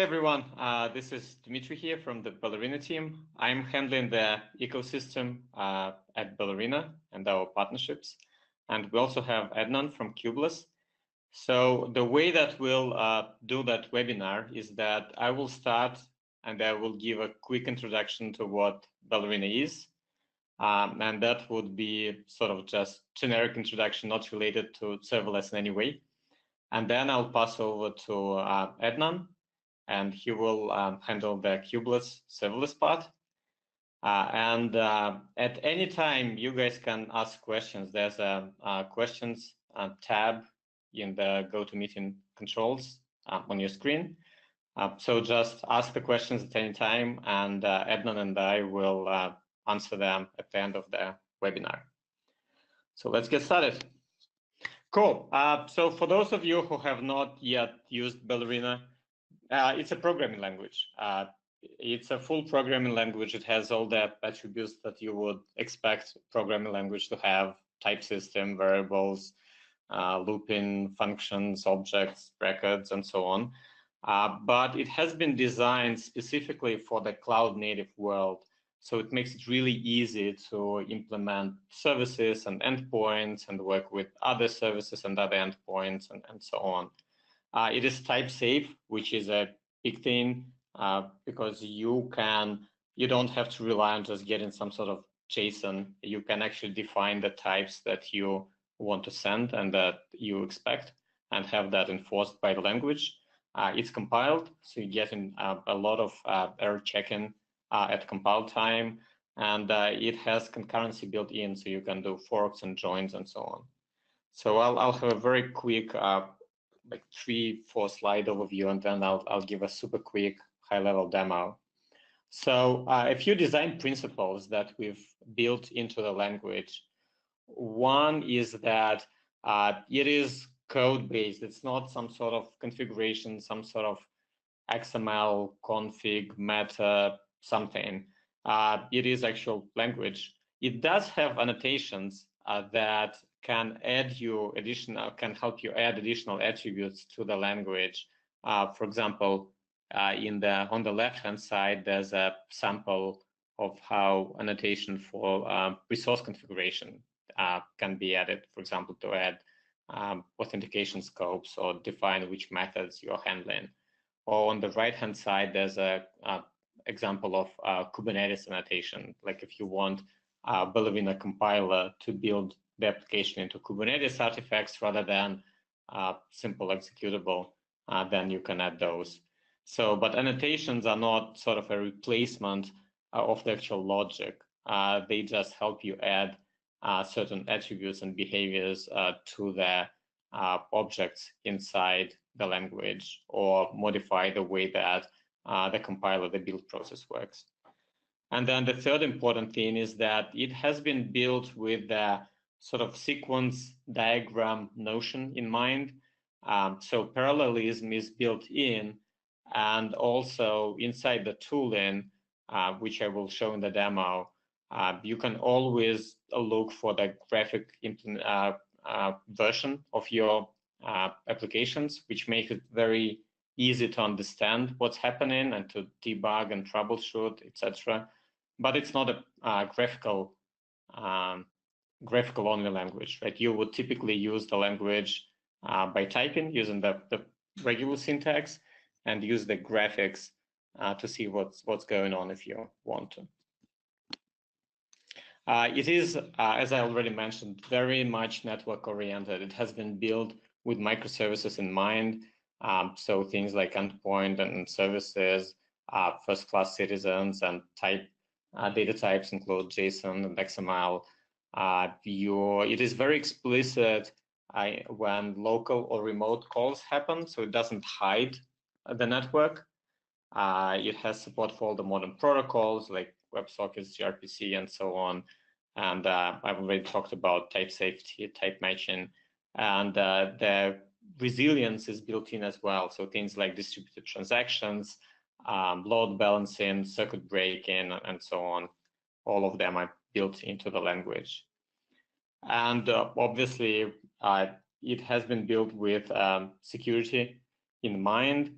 everyone, this is Dmitry here from the Ballerina team. I'm handling the ecosystem at Ballerina and our partnerships. And we also have Adnan from Kubeless. So the way that we'll do that webinar is that I will start and I will give a quick introduction to what Ballerina is. And that would be sort of just generic introduction, not related to serverless in any way. And then I'll pass over to Adnan, and he will handle the Kubeless Serverless part. At any time, you guys can ask questions. There's a questions tab in the GoToMeeting controls on your screen. So just ask the questions at any time, and Adnan and I will answer them at the end of the webinar. So let's get started. Cool. So for those of you who have not yet used Ballerina, it's a programming language. It's a full programming language. It has all the attributes that you would expect programming language to have: type system, variables, looping, functions, objects, records, and so on. But it has been designed specifically for the cloud native world. So it makes it really easy to implement services and endpoints and work with other services and other endpoints and so on. It is type safe, which is a big thing because you don't have to rely on just getting some sort of JSON. You can actually define the types that you want to send and that you expect and have that enforced by the language. It's compiled, so you get a lot of error checking at compile time, and it has concurrency built in, so you can do forks and joins and so on. So I'll have a very quick like 3-4 slide overview, and then I'll give a super quick high-level demo. So a few design principles that we've built into the language. One is that it is code-based. It's not some sort of configuration, some sort of XML config meta something. It is actual language. It does have annotations that can help you add additional attributes to the language. For example, on the left-hand side, there's a sample of how annotation for resource configuration can be added. For example, to add authentication scopes or define which methods you're handling. Or on the right-hand side, there's a example of Kubernetes annotation. Like if you want Ballerina compiler to build the application into Kubernetes artifacts rather than simple executable, then you can add those. So, but annotations are not sort of a replacement of the actual logic. They just help you add certain attributes and behaviors to the objects inside the language, or modify the way that the compiler, the build process works. And then the third important thing is that it has been built with the sort of sequence diagram notion in mind. So parallelism is built in, and also inside the tooling, which I will show in the demo, you can always look for the graphic version of your applications, which make it very easy to understand what's happening and to debug and troubleshoot, etc. But it's not a graphical only language, right? You would typically use the language by typing using the regular syntax, and use the graphics to see what's going on if you want to. It is, as I already mentioned, very much network oriented. It has been built with microservices in mind. So things like endpoint and services, first-class citizens, and data types include JSON and XML. It is very explicit when local or remote calls happen, so it doesn't hide the network. It has support for all the modern protocols like WebSockets, gRPC, and so on. And I've already talked about type safety, type matching, and the resilience is built in as well. So things like distributed transactions, load balancing, circuit breaking, and so on. All of them are built into the language. And obviously, it has been built with security in mind.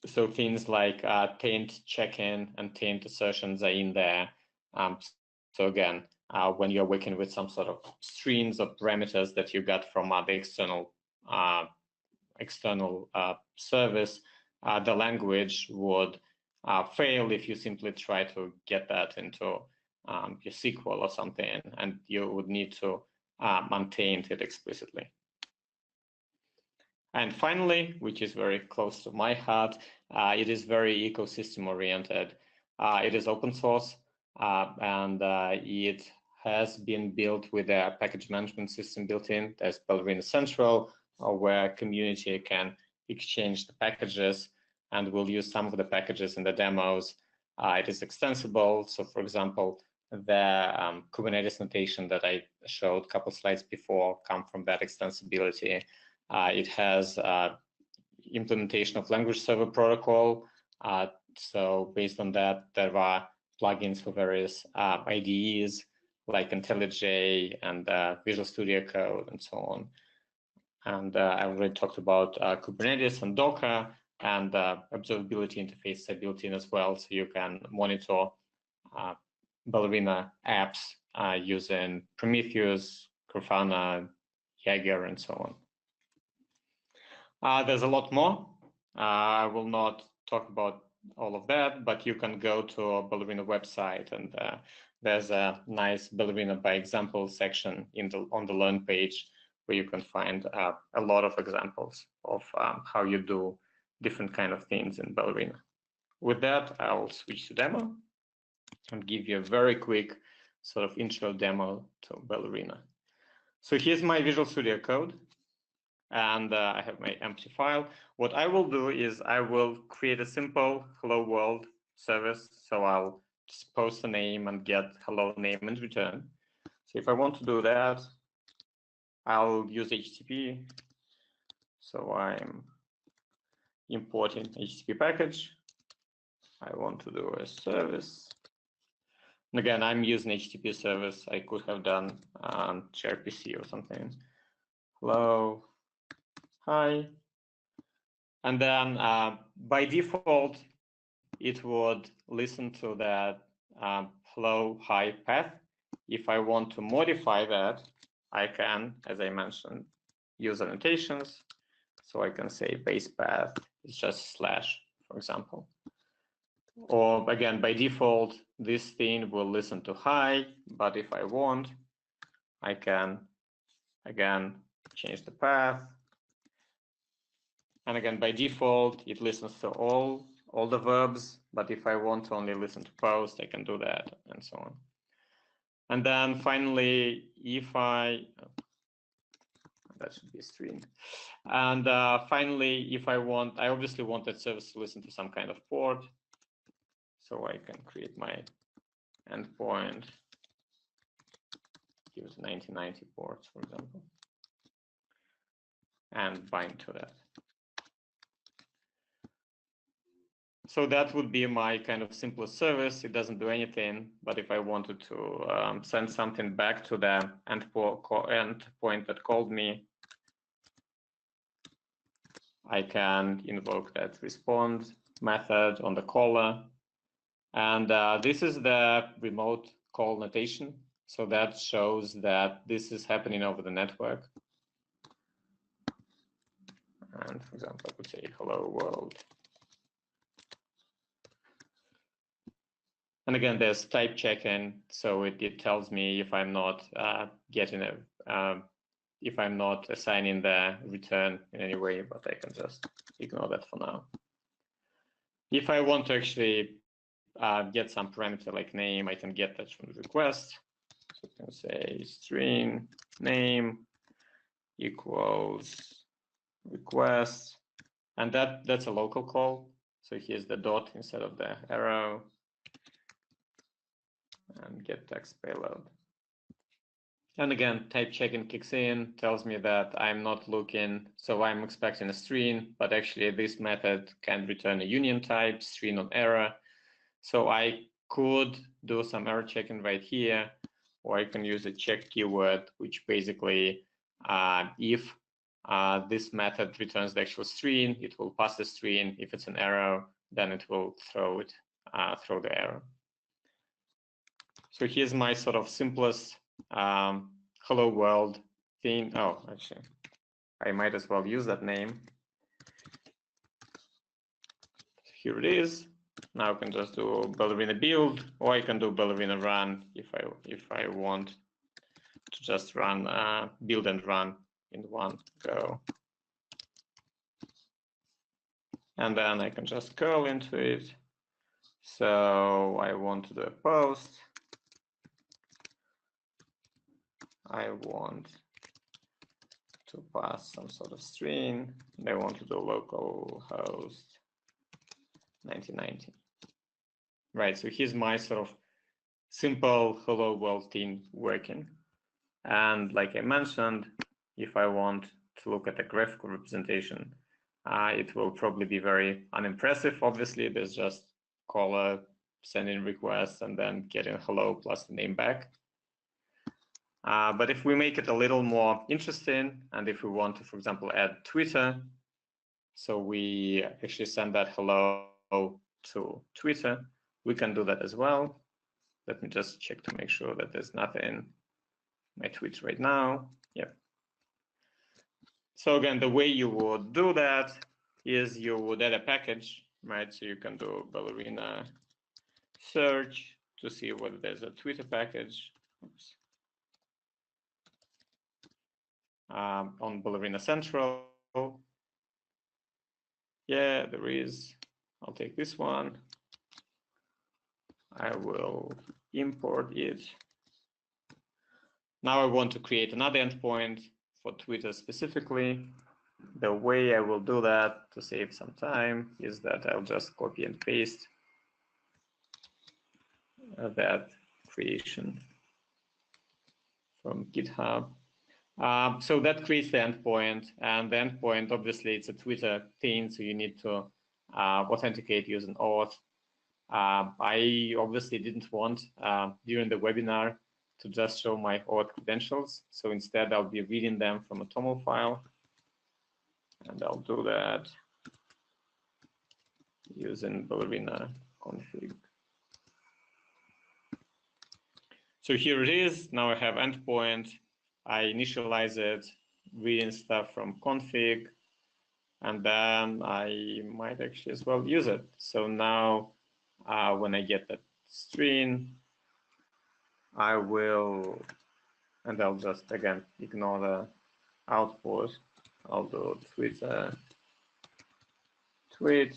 So things like taint check-in and taint assertions are in there. So again, when you're working with some sort of strings or parameters that you got from the external service, the language would fail if you simply try to get that into your SQL or something, and you would need to maintain it explicitly. And finally, which is very close to my heart, it is very ecosystem oriented. It is open source, and it has been built with a package management system built in. There's Ballerina Central, where community can exchange the packages, and we'll use some of the packages in the demos. It is extensible. So for example, the Kubernetes notation that I showed a couple slides before come from that extensibility. It has implementation of language server protocol. So based on that, there are plugins for various IDEs like IntelliJ and Visual Studio Code and so on. And I already talked about Kubernetes and Docker and observability interface built in as well. So you can monitor Ballerina apps using Prometheus, Grafana, Jaeger, and so on. There's a lot more. I will not talk about all of that, but you can go to a Ballerina website, and there's a nice Ballerina by example section on the Learn page where you can find a lot of examples of how you do different kind of things in Ballerina. With that, I'll switch to demo and give you a very quick sort of intro demo to Ballerina. So here's my Visual Studio Code. And I have my empty file. What I will do is I will create a simple hello world service. So I'll just post a name and get hello name in return. So if I want to do that, I'll use HTTP. So I'm importing HTTP package. I want to do a service. And again, I'm using HTTP service. I could have done gRPC or something. Hello. Hi. And then by default, it would listen to that hello, hi path. If I want to modify that, I can, as I mentioned, use annotations. So I can say base path is just slash, for example. Or again, by default, this thing will listen to hi, but if I want, I can, again, change the path. And again, by default, it listens to all the verbs, but if I want to only listen to post, I can do that, and so on. And then finally, if that should be a string. And finally, if I obviously want that service to listen to some kind of port, so I can create my endpoint, use 1990 ports, for example, and bind to that. So that would be my kind of simplest service. It doesn't do anything, but if I wanted to send something back to the endpoint that called me, I can invoke that respond method on the caller. And this is the remote call notation. So that shows that this is happening over the network. And for example, I could say hello world. And again, there's type check-in, so it tells me if I'm not if I'm not assigning the return in any way, but I can just ignore that for now. If I want to actually get some parameter like name, I can get that from the request. So I can say string name equals request, and that's a local call. So here's the dot instead of the arrow. And get text payload. And again, type check-in kicks in, tells me that I'm not looking, so I'm expecting a string, but actually this method can return a union type, string on error. So I could do some error checking right here, or I can use a check keyword, which basically, if this method returns the actual string. It will pass the string. If it's an error, then it will throw the error. So here's my sort of simplest hello world thing. Oh, actually, I might as well use that name. Here it is. Now I can just do Ballerina build, or I can do Ballerina run if I want to just run build and run in one go. And then I can just curl into it. So I want to do a post. I want to pass some sort of string. And I want to do localhost 1990. Right, so here's my sort of simple hello world thing working. And like I mentioned, if I want to look at a graphical representation, it will probably be very unimpressive. Obviously, there's just caller sending requests and then getting hello plus the name back. But if we make it a little more interesting, and if we want to, for example, add Twitter, so we actually send that hello to Twitter, we can do that as well. Let me just check to make sure that there's nothing in my tweets right now. Yep. So again, the way you would do that is you would add a package, right? So you can do Ballerina search to see whether there's a Twitter package. Oops. On Ballerina Central. Yeah, there is. I'll take this one. I will import it. Now I want to create another endpoint for Twitter specifically. The way I will do that to save some time is that I'll just copy and paste that creation from GitHub. So that creates the endpoint, and the endpoint, obviously, it's a Twitter thing, so you need to authenticate using auth. I obviously didn't want during the webinar to just show my auth credentials, so instead I'll be reading them from a TOML file, and I'll do that using Ballerina config. So here it is. Now I have endpoint. I initialize it, reading stuff from config, and then I might actually as well use it. So now when I get that string, I will, and I'll just, again, ignore the output. I'll do Twitter tweet,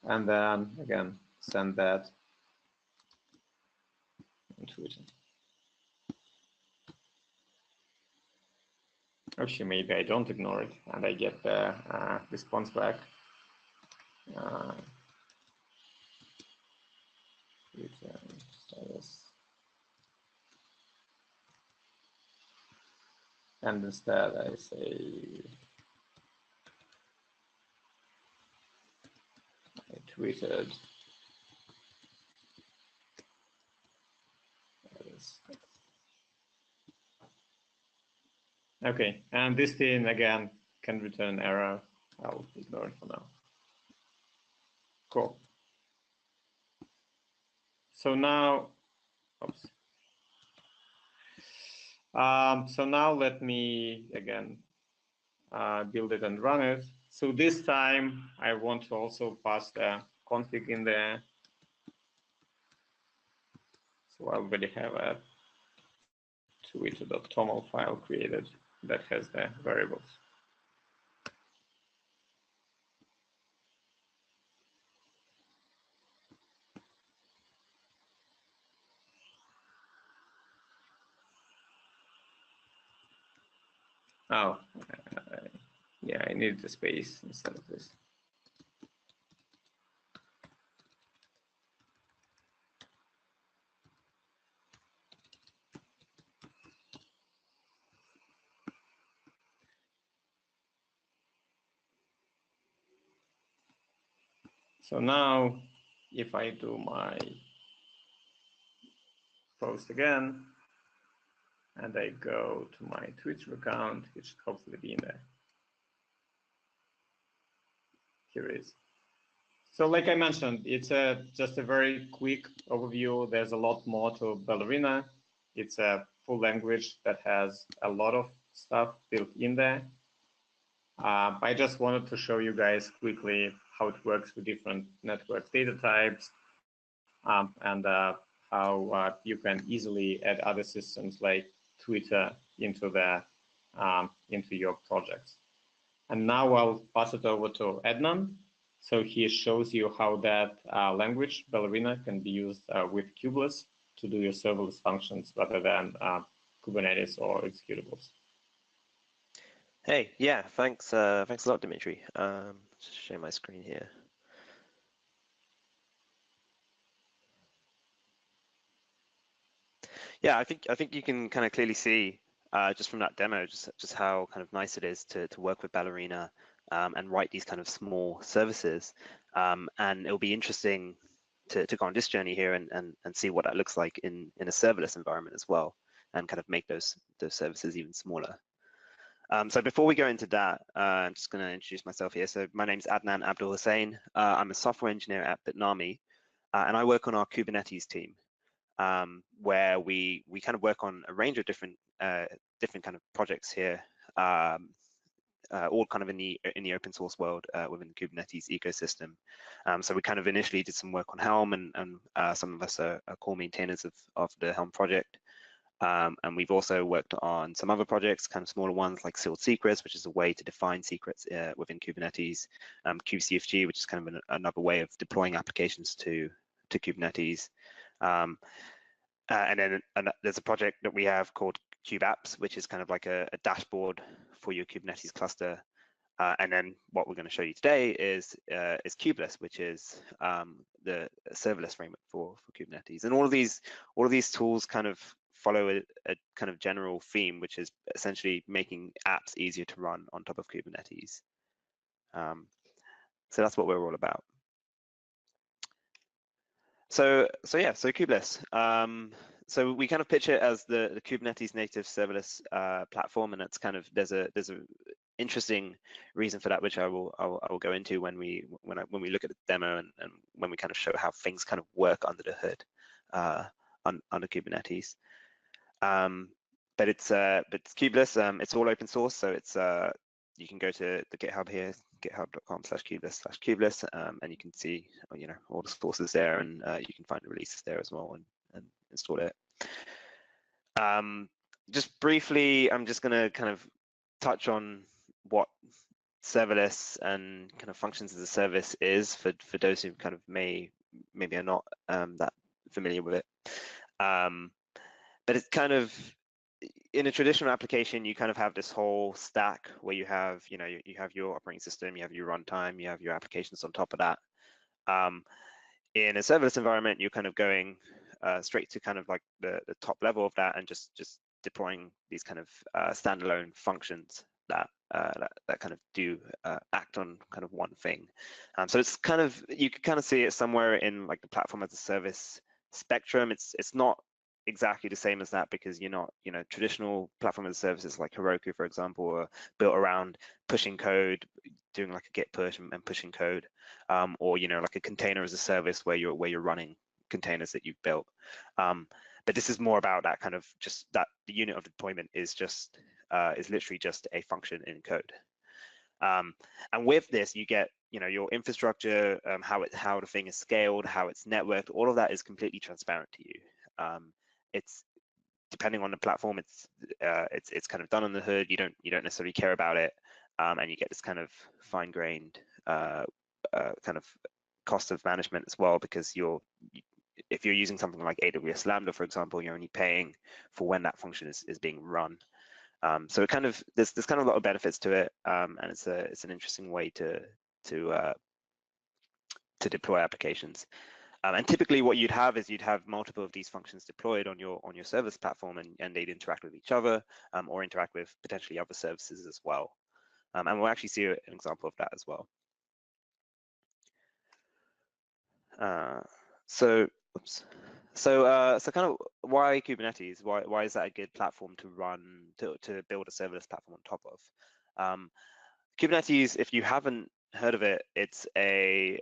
and then again, send that in Twitter. Actually, maybe I don't ignore it and I get the response back. And instead I say I tweeted okay, and this thing again can return error. I'll ignore it for now. Cool. So now, oops. So now let me again build it and run it. So this time I want to also pass the config in there. So I already have a twitter.toml file created that has the variables. Oh, yeah, I need the space instead of this. So now, if I do my post again and I go to my Twitter account, it should hopefully be in there. Here it is. So like I mentioned, it's just a very quick overview. There's a lot more to Ballerina. It's a full language that has a lot of stuff built in there. I just wanted to show you guys quickly how it works with different network data types, and how you can easily add other systems like Twitter into your projects. And now I'll pass it over to Adnan. So he shows you how that language, Ballerina, can be used with Kubeless to do your serverless functions rather than Kubernetes or executables. Hey, yeah, thanks a lot, Dimitri. Just share my screen here. Yeah, I think you can kind of clearly see just from that demo just how kind of nice it is to work with Ballerina and write these kind of small services. And it'll be interesting to go on this journey here and see what that looks like in a serverless environment as well, and kind of make those services even smaller. So before we go into that, I'm just going to introduce myself here. So my name is Adnan Abdul Hussain. I'm a software engineer at Bitnami, and I work on our Kubernetes team, where we kind of work on a range of different kind of projects here, all kind of in the open source world within the Kubernetes ecosystem. So we kind of initially did some work on Helm, and some of us are core maintainers of the Helm project. And we've also worked on some other projects, kind of smaller ones like sealed secrets, which is a way to define secrets within Kubernetes, kubecfg, which is kind of another way of deploying applications to Kubernetes. And then there's a project that we have called kubeapps, which is kind of like a dashboard for your Kubernetes cluster. And then what we're going to show you today is Kubeless, which is the serverless framework for Kubernetes. And all of these tools kind of follow a kind of general theme, which is essentially making apps easier to run on top of Kubernetes. So that's what we're all about. So Kubeless. So we kind of pitch it as the Kubernetes native serverless platform, and it's kind of there's a interesting reason for that, which I will go into when we look at the demo and when we kind of show how things kind of work under the hood under Kubernetes. But it's Kubeless. It's all open source, so it's you can go to the GitHub here, github.com/kubeless/kubeless, and you can see all the sources there, and you can find the releases there as well and install it. Just briefly, I'm just going to kind of touch on what serverless and kind of functions as a service is for those who kind of maybe are not that familiar with it. But it's kind of, in a traditional application, you kind of have this whole stack where you have you have your operating system, you have your runtime, you have your applications on top of that. In a serverless environment, you're kind of going straight to kind of like the top level of that, and just deploying these kind of standalone functions that kind of do act on kind of one thing. So it's kind of, you can kind of see it somewhere in like the platform as a service spectrum. It's not exactly the same as that, because you're not, traditional platform as a services like Heroku, for example, are built around pushing code, doing like a git push and pushing code, or like a container as a service where you're running containers that you've built. But this is more about that kind of just that the unit of deployment is just is literally just a function in code. And with this, you get your infrastructure, how the thing is scaled, how it's networked. All of that is completely transparent to you. It's depending on the platform, it's kind of done on the hood. You don't necessarily care about it, and you get this kind of fine-grained kind of cost of management as well, because if you're using something like AWS Lambda, for example, you're only paying for when that function is being run. So it kind of there's kind of a lot of benefits to it, and it's an interesting way to deploy applications. And typically what you'd have is you'd have multiple of these functions deployed on your service platform, and they'd interact with each other, or interact with potentially other services as well. And we'll actually see an example of that as well. So kind of why Kubernetes? Why is that a good platform to run to build a serverless platform on top of? Kubernetes, if you haven't heard of it, it's a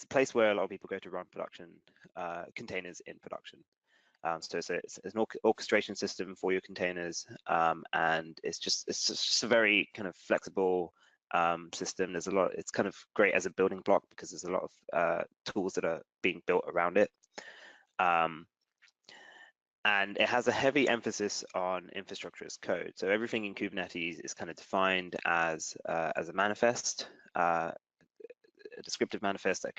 place where a lot of people go to run production containers in production. So it's an orchestration system for your containers, and it's just a very kind of flexible system. There's a lot. It's kind of great as a building block because there's a lot of tools that are being built around it. And it has a heavy emphasis on infrastructure as code. So everything in Kubernetes is kind of defined as a manifest, a descriptive manifest that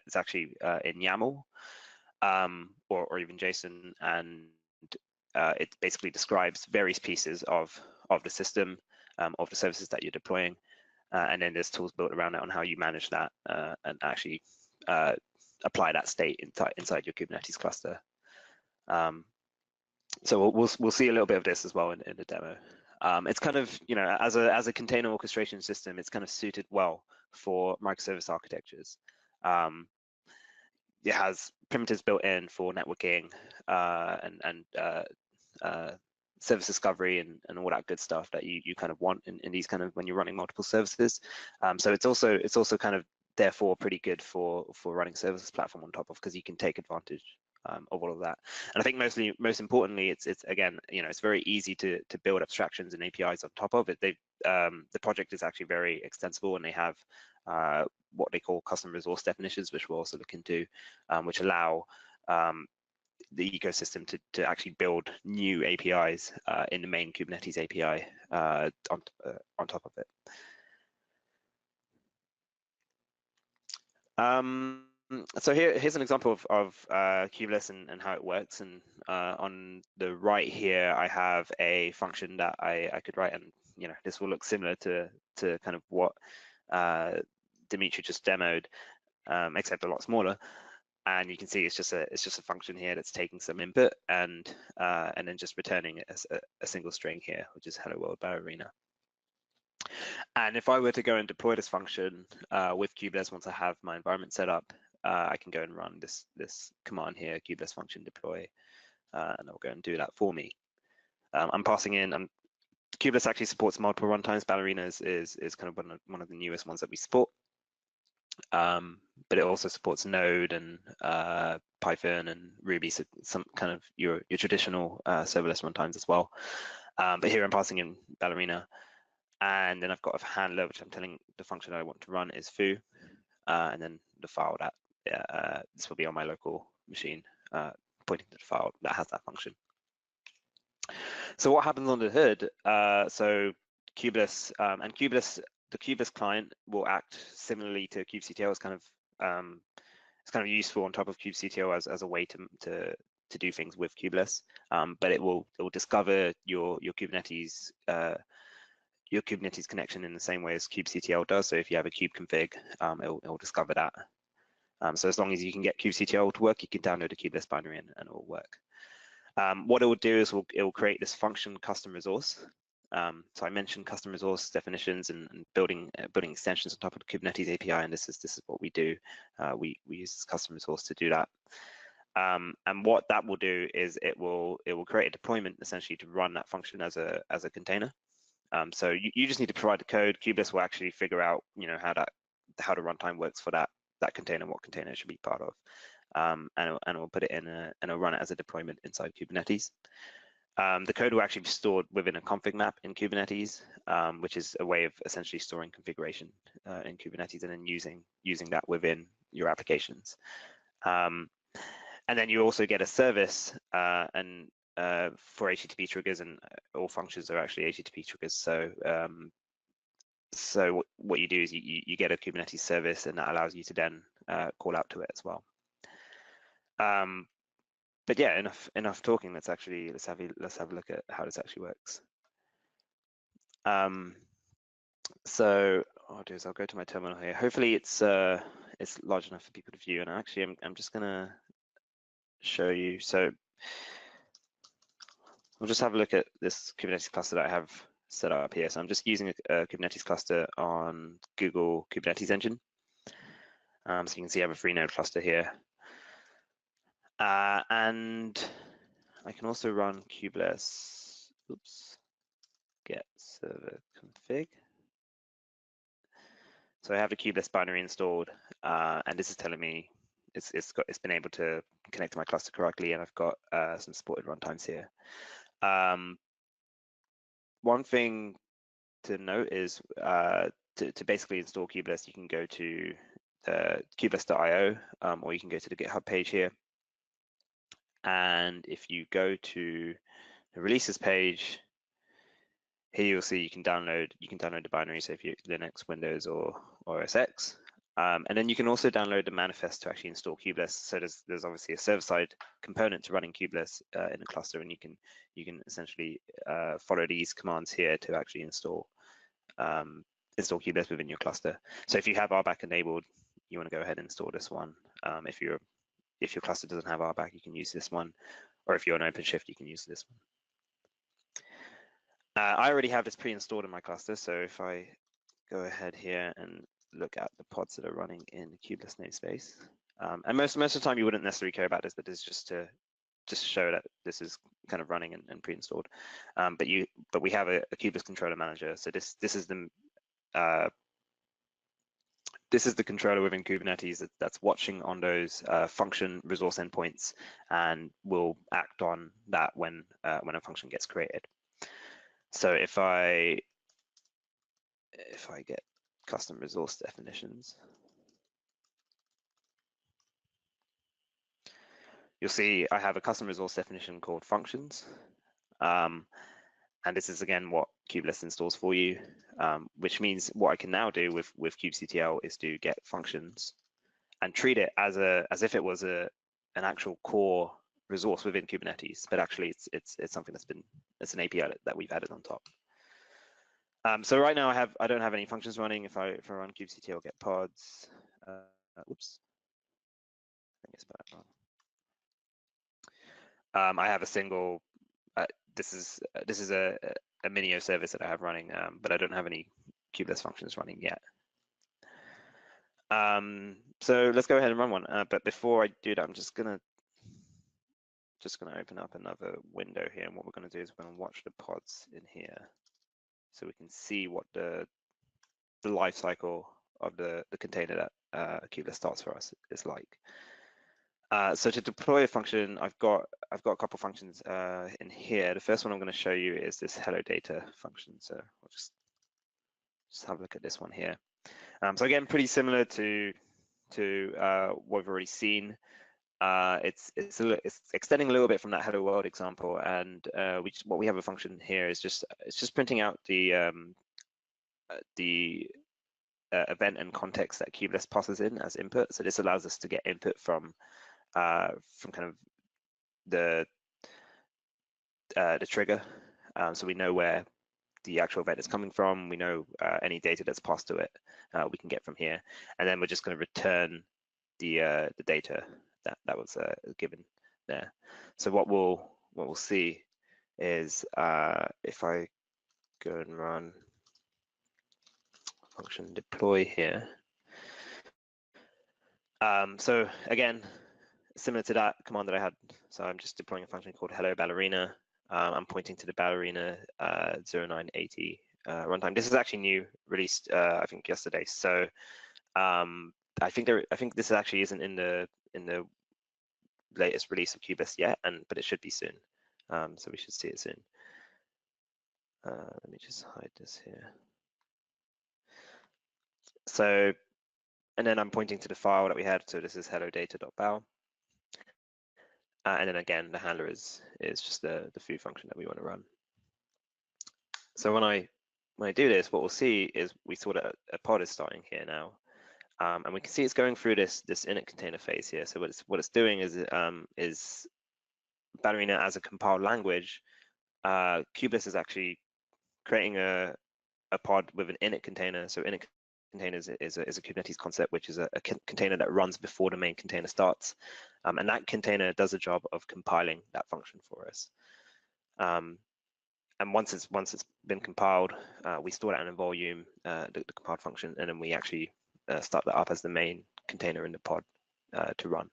is actually in YAML or even JSON, and it basically describes various pieces of the system, of the services that you're deploying, and then there's tools built around it on how you manage that and actually apply that state inside your Kubernetes cluster. So we'll see a little bit of this as well in the demo. It's kind of, you know, as a container orchestration system, it's kind of suited well for microservice architectures. It has primitives built in for networking and service discovery and all that good stuff that you kind of want in these kind of when you're running multiple services. So it's also kind of therefore pretty good for running services platform on top of, because you can take advantage of all of that. And I think most importantly, it's again, you know, it's very easy to build abstractions and APIs on top of it. The project is actually very extensible, and they have what they call custom resource definitions, which we'll also look into, which allow the ecosystem to actually build new APIs in the main Kubernetes API on top of it. So here's an example of Kubeless and how it works. And on the right here, I have a function that I could write, and you know, this will look similar to kind of what Dimitri just demoed, except a lot smaller. And you can see it's just a function here that's taking some input and then just returning a single string here, which is hello world ballerina. And if I were to go and deploy this function with Kubeless, once I have my environment set up, I can go and run this command here, Kubeless function deploy, and it'll go and do that for me. I'm passing in. Kubeless actually supports multiple runtimes. Ballerina is kind of one of the newest ones that we support. But it also supports Node and Python and Ruby, so some kind of your traditional serverless runtimes as well. But here I'm passing in Ballerina, and then I've got a handler which I'm telling the function I want to run is foo, and then the file that this will be on my local machine, pointing to the file that has that function. So what happens on the hood? So Kubeless and Kubeless. The Kubeless client will act similarly to kubectl. It's kind of useful on top of kubectl as a way to do things with Kubeless. But it will discover your Kubernetes connection in the same way as kubectl does. So if you have a kube config, it'll discover that. So as long as you can get kubectl to work, you can download a Kubeless binary and it will work. What it will do is it will create this function custom resource. So I mentioned custom resource definitions and building extensions on top of the Kubernetes API, and this is what we do. We use this custom resource to do that. And what that will do is it will create a deployment essentially to run that function as a container. So you just need to provide the code. Kubeless will actually figure out, you know, how the runtime works for that container, what container it should be part of, and it will put it in and it'll run it as a deployment inside Kubernetes. The code will actually be stored within a config map in Kubernetes, which is a way of essentially storing configuration in Kubernetes and then using that within your applications. And then you also get a service and for HTTP triggers, and all functions are actually HTTP triggers. So so what you do is you get a Kubernetes service, and that allows you to then call out to it as well. But yeah, enough talking. Let's have a look at how this actually works. So what I'll do is I'll go to my terminal here. Hopefully it's large enough for people to view. And actually, I'm just gonna show you. So we'll just have a look at this Kubernetes cluster that I have set up here. So I'm just using a Kubernetes cluster on Google Kubernetes Engine. So you can see I have a 3-node cluster here. And I can also run Kubeless, get server config. So I have the Kubeless binary installed, and this is telling me it's been able to connect to my cluster correctly, and I've got some supported runtimes here. One thing to note is to basically install Kubeless, you can go to kubeless.io, or you can go to the GitHub page here. And if you go to the releases page, here you'll see you can download the binary, so if you're Linux, Windows, or OS X. And then you can also download the manifest to actually install Kubeless. So there's obviously a server-side component to running Kubeless in a cluster, and you can essentially follow these commands here to actually install Kubeless within your cluster. So if you have RBAC enabled, you want to go ahead and install this one. If your cluster doesn't have RBAC, you can use this one, or if you're on OpenShift, you can use this one. I already have this pre-installed in my cluster, so if I go ahead here and look at the pods that are running in the Kubeless namespace, and most of the time you wouldn't necessarily care about this, but it's just to show that this is kind of running and pre-installed. But we have a Kubeless controller manager, so this is the controller within Kubernetes that's watching on those function resource endpoints and will act on that when a function gets created. So if I get custom resource definitions, you'll see I have a custom resource definition called functions. And this is again what Kubeless installs for you, which means what I can now do with kubectl is to get functions and treat it as if it was an actual core resource within Kubernetes, but actually it's something it's an API that we've added on top. So right now I don't have any functions running. If I run kubectl get pods, whoops, I think I spelled it wrong. I have a single. This is a Minio service that I have running, but I don't have any Kubeless functions running yet. So let's go ahead and run one. But before I do that, I'm just gonna open up another window here, and what we're gonna do is we're gonna watch the pods in here, so we can see what the life cycle of the container that Kubeless starts for us is like. So to deploy a function, I've got a couple functions in here. The first one I'm going to show you is this hello data function. So we'll just have a look at this one here. So again, pretty similar to what we've already seen. It's extending a little bit from that hello world example, and what we have a function here is just printing out the event and context that Kubeless passes in as input. So this allows us to get input from kind of the trigger, so we know where the actual event is coming from. We know any data that's passed to it we can get from here, and then we're just going to return the data that was given there. So what we'll see is if I go and run function deploy here. So again, similar to that command that I had, so I'm just deploying a function called hello ballerina. I'm pointing to the Ballerina 0980 runtime. This is actually new, released I think yesterday. So I think this actually isn't in the latest release of Kubeless yet, but it should be soon. So we should see it soon. Let me just hide this here. So, and then I'm pointing to the file that we had. So this is hello data.bal. And then again, the handler is just the foo function that we want to run. So when I do this, what we'll see is we saw that a pod is starting here now, and we can see it's going through this init container phase here. So what it's doing is Ballerina as a compiled language. Kubeless is actually creating a pod with an init container. So init containers is a Kubernetes concept, which is a container that runs before the main container starts, and that container does a job of compiling that function for us. And once it's been compiled, we store that in a volume, the compiled function, and then we actually start that up as the main container in the pod to run.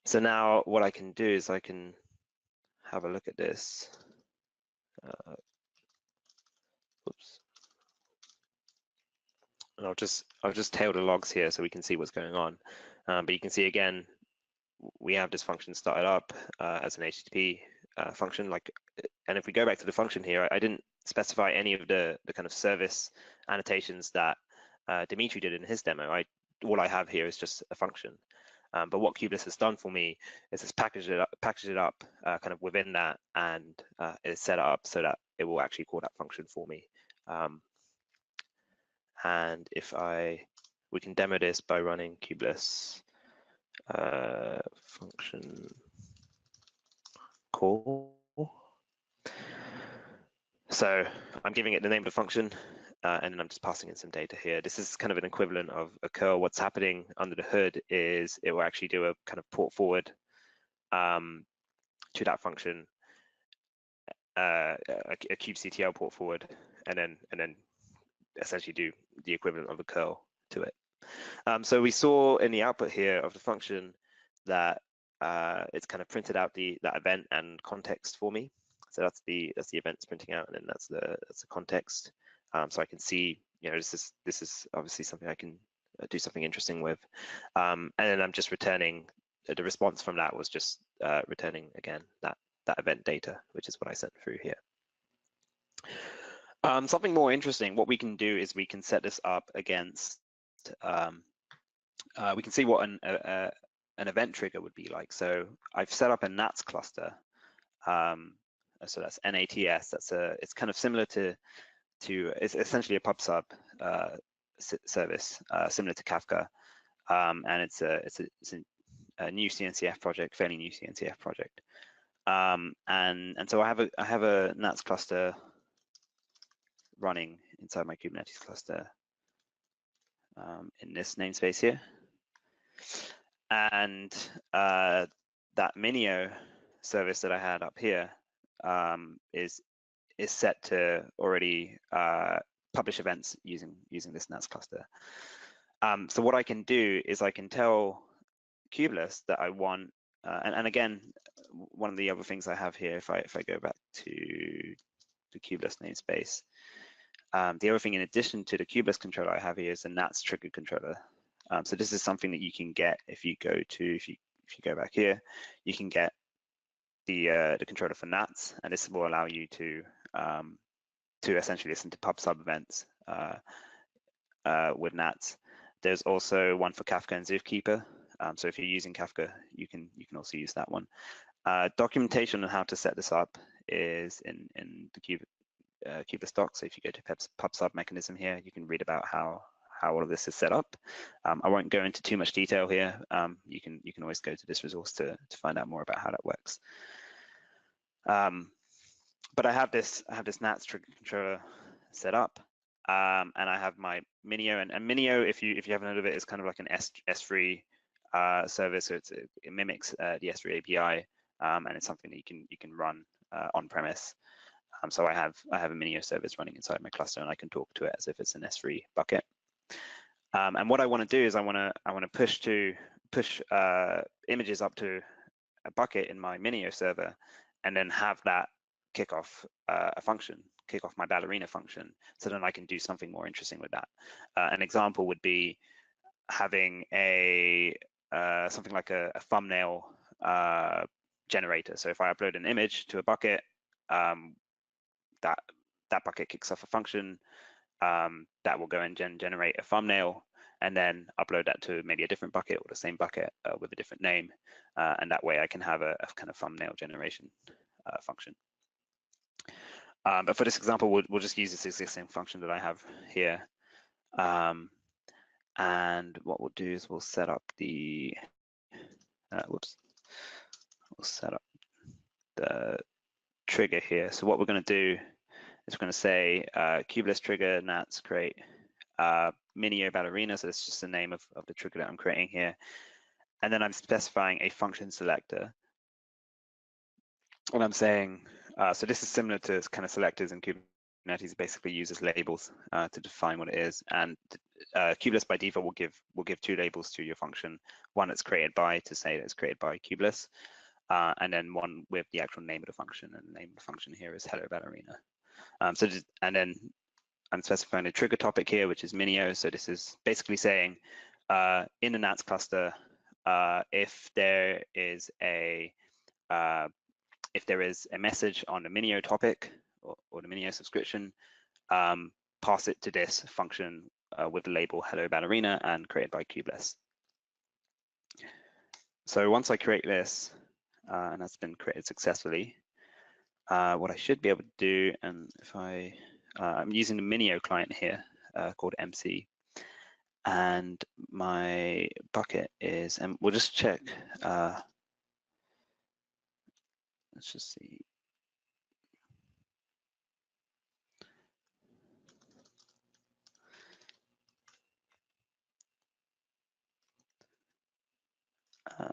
So now what I can do is I can have a look at this. Oops. And I'll just tail the logs here so we can see what's going on. But you can see again, we have this function started up as an HTTP function. And if we go back to the function here, I didn't specify any of the kind of service annotations that Dimitri did in his demo. All I have here is just a function. But what Kubeless has done for me is it's packaged it up kind of within that, and it's set up so that it will actually call that function for me. And if we can demo this by running Kubeless function call. So I'm giving it the name of the function, and then I'm just passing in some data here. This is kind of an equivalent of a curl. What's happening under the hood is it will actually do a kind of port forward to that function, a kubectl port forward, and then essentially do the equivalent of a curl to it. So we saw in the output here of the function that it's kind of printed out that event and context for me. So that's the event it's printing out, and then that's the context. So I can see, this is obviously something I can do something interesting with. And then I'm just returning the response from that was just returning again that event data, which is what I sent through here. Something more interesting, what we can do is we can set this up against, we can see what an event trigger would be like. So I've set up a NATS cluster. So that's NATS. It's kind of similar to it's essentially a pub/sub service, similar to Kafka, and it's a new CNCF project, fairly new CNCF project. And so I have a NATS cluster running inside my Kubernetes cluster in this namespace here. And that Minio service that I had up here is set to already publish events using this NATS cluster. So what I can do is I can tell Kubeless that I want, and again, one of the other things I have here, if I go back to the Kubeless namespace, the other thing in addition to the Kubeless controller I have here is the NATS trigger controller. So this is something that you can get if you go back here, you can get the controller for NATS, and this will allow you to essentially listen to pub/sub events with NATS. There's also one for Kafka and Zookeeper. So if you're using Kafka, you can also use that one. Documentation on how to set this up is in the Kubeless doc. So if you go to pub/sub mechanism here, you can read about how all of this is set up. I won't go into too much detail here. You can always go to this resource to find out more about how that works. But I have this NATS trigger controller set up, and I have my Minio, and Minio, if you haven't heard of it, is kind of like an S3 service. So it mimics the S3 API, and it's something that you can run on premise. So I have a Minio service running inside my cluster, and I can talk to it as if it's an S3 bucket. And what I want to do is I want to push images up to a bucket in my Minio server, and then have that kick off a function, kick off my Ballerina function, so then I can do something more interesting with that. An example would be having something like a thumbnail generator. So if I upload an image to a bucket, that bucket kicks off a function that will go and generate a thumbnail, and then upload that to maybe a different bucket or the same bucket with a different name, and that way I can have a kind of thumbnail generation function. But for this example, we'll just use this existing function that I have here. And what we'll do is we'll set up the we'll set up the trigger here. So what we're going to do is we're going to say Kubeless trigger NATS create Minio Ballerina. So that's just the name of the trigger that I'm creating here. And then I'm specifying a function selector. And I'm saying, so this is similar to kind of selectors in Kubernetes. Kubernetes basically uses labels to define what it is, and Kubeless by default will give two labels to your function. One that's created by, to say that it's created by Kubeless, and then one with the actual name of the function, and the name of the function here is Hello Ballerina. And then I'm specifying a trigger topic here, which is Minio. So this is basically saying in the NATS cluster, if there is a message on the Minio topic or the Minio subscription, pass it to this function with the label Hello Ballerina and created by Kubeless. So once I create this, and that's been created successfully, what I should be able to do, and if I'm using the Minio client here called MC, and my bucket is, and we'll just check, let's just see. I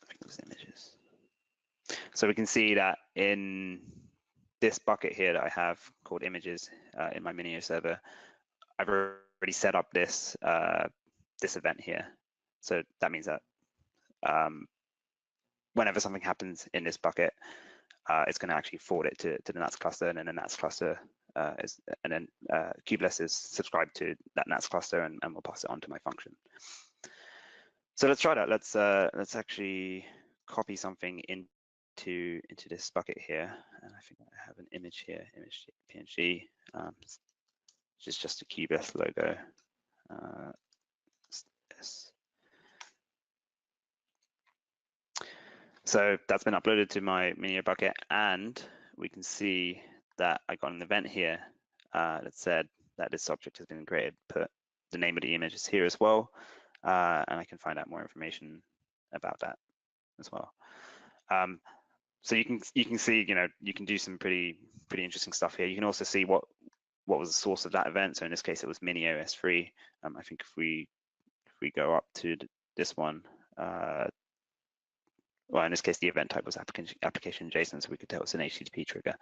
think it was images. So we can see that in this bucket here that I have called images in my Minio server, I've already set up this this event here. So that means that whenever something happens in this bucket, it's going to actually forward it to the NATS cluster, and then the NATS cluster Kubeless is subscribed to that NATS cluster, and we'll pass it on to my function. So let's try that. Let's actually copy something into this bucket here, and I think I have an image here, image PNG, which is just a Kubeless logo. So that's been uploaded to my Minio bucket, and we can see that I got an event here that said that this object has been created. Put the name of the image is here as well, and I can find out more information about that as well. So you can see, you can do some pretty interesting stuff here. You can also see what was the source of that event. So in this case, it was Minio S3. I think if we go up to this one. Well, in this case, the event type was application JSON, so we could tell it's an HTTP trigger.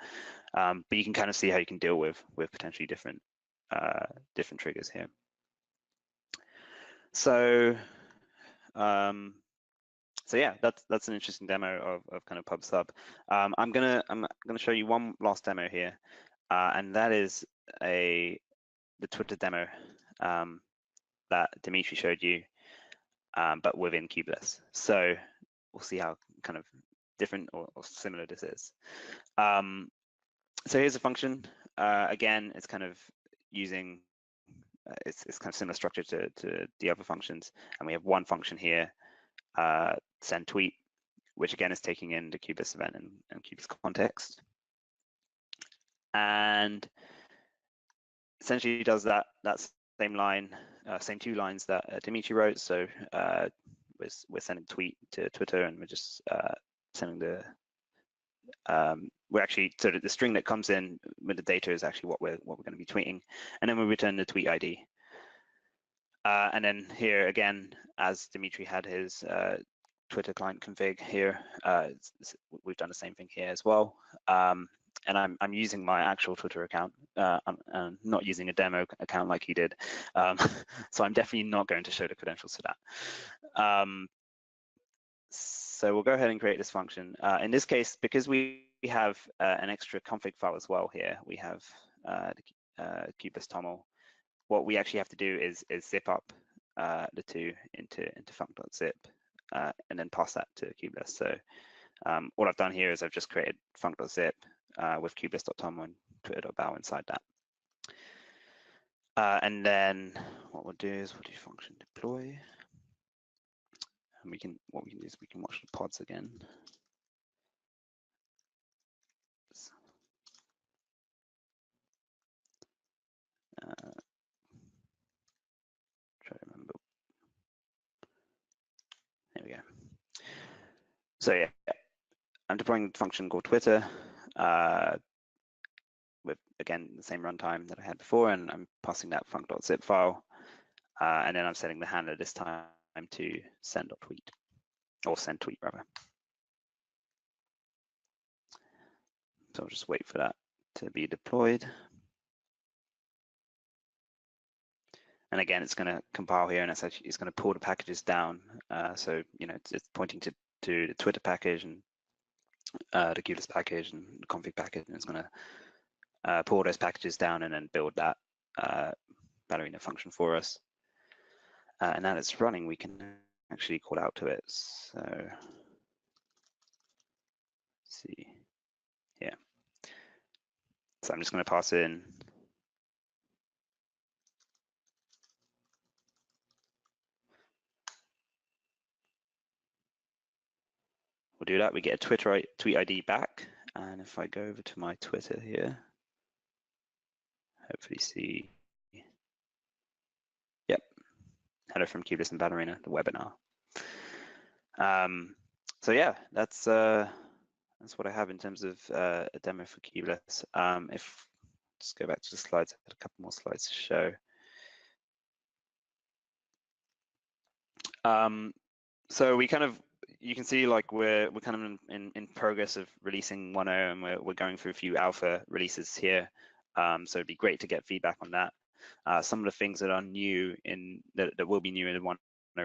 But you can kind of see how you can deal with potentially different triggers here. So yeah, that's an interesting demo of kind of PubSub. I'm gonna show you one last demo here, and that is the Twitter demo that Dimitri showed you, but within Kubeless. So we'll see how kind of different or similar this is. So here's a function. Again, it's kind of using, it's kind of similar structure to the other functions. And we have one function here, send tweet, which again is taking in the Kubeless event and Kubeless context. And essentially does that same line, same two lines that Dimitri wrote. So we're sending tweet to Twitter, and we're just sending the we're actually, so the string that comes in with the data is actually what we're going to be tweeting, and then we return the tweet ID. And then here again, as Dimitri had his Twitter client config here, we've done the same thing here as well. And I'm using my actual Twitter account. I'm not using a demo account like he did. So I'm definitely not going to show the credentials to that. So we'll go ahead and create this function. In this case, because we have an extra config file as well here, we have the Kubeless TOML. What we actually have to do is zip up the two into func.zip and then pass that to Kubeless. So what I've done here is I've just created func.zip with kubeless.toml and twitter.bow inside that. And then what we'll do is we'll do function deploy. And what we can do is we can watch the pods again. Try to remember. There we go. So yeah, I'm deploying a function called Twitter with, again, the same runtime that I had before, and I'm passing that func.zip file, and then I'm setting the handler this time to send.tweet, or send tweet rather. So I'll just wait for that to be deployed. And again, it's going to compile here, and it's going to pull the packages down. So it's pointing to the Twitter package and the Kubeless package and the config package, and it's going to pull those packages down and then build that Ballerina function for us. And now it's running, we can actually call out to it. So let's see here. So I'm just going to pass in we'll do that. We get a tweet ID back. And if I go over to my Twitter here, hopefully see, yep, hello from Kubeless and Ballerina, the webinar. So yeah, that's what I have in terms of a demo for Kubeless. If just go back to the slides, I've got a couple more slides to show. So we kind of, you can see like we're kind of in progress of releasing 1.0, and we're going through a few alpha releases here. So it'd be great to get feedback on that. Some of the things that are new that will be new in the 1.0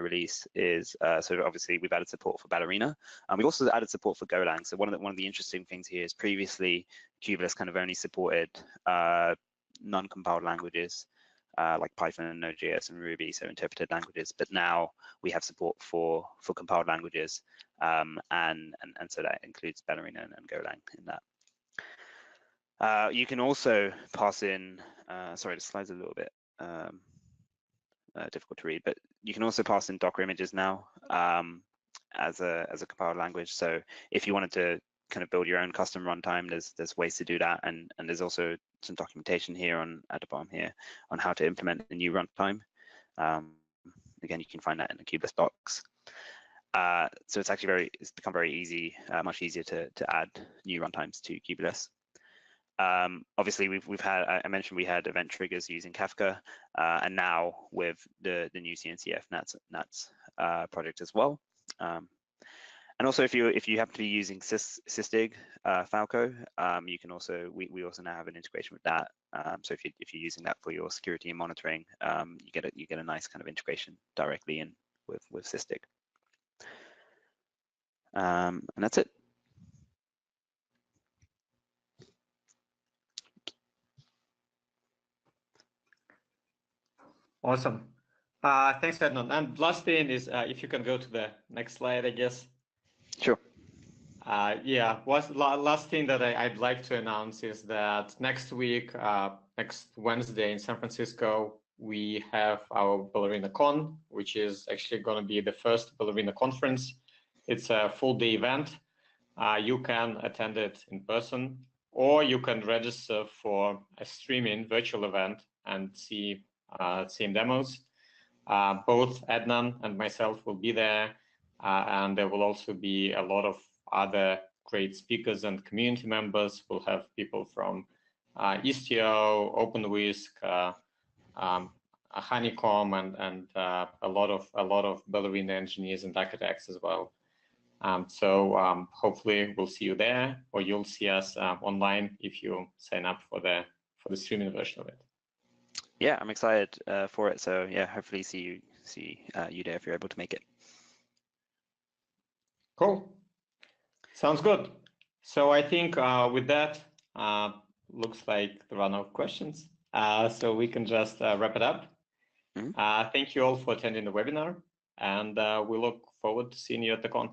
release is so obviously we've added support for Ballerina. We've also added support for Golang. So one of the interesting things here is previously Kubeless kind of only supported non-compiled languages like Python, Node.js, and Ruby, so interpreted languages. But now we have support for compiled languages, and so that includes Ballerina and Golang in that. You can also pass in. Sorry, the slide's a little bit difficult to read, but you can also pass in Docker images now as a compiled language. So if you wanted to kind of build your own custom runtime, there's ways to do that, and there's also some documentation here at the bottom here on how to implement a new runtime. Again, you can find that in the Kubeless docs. So it's actually it's become very easy, much easier to add new runtimes to Kubeless. Obviously, we've had, I mentioned we had event triggers using Kafka, and now with the new CNCF NATS project as well. And also, if you happen to be using Sysdig Falco, you can also we also now have an integration with that. So if you're using that for your security and monitoring, you get a nice kind of integration directly in with Sysdig. And that's it. Awesome. Thanks, Edmund. And last thing is, if you can go to the next slide, I guess. Sure. Yeah, last thing that I'd like to announce is that next week, next Wednesday in San Francisco, we have our Ballerina Con, which is actually going to be the first Ballerina conference. It's a full-day event. You can attend it in person, or you can register for a streaming virtual event and see demos. Both Adnan and myself will be there, and there will also be a lot of other great speakers and community members. We'll have people from Istio, OpenWhisk, Honeycomb, and a lot of Ballerina engineers and architects as well. So hopefully we'll see you there, or you'll see us online if you sign up for the streaming version of it. Yeah, I'm excited for it. So yeah, hopefully see you there if you're able to make it. Cool. Sounds good. So I think with that, looks like there are no questions. So we can just wrap it up. Mm-hmm. Thank you all for attending the webinar, and we look forward to seeing you at the con.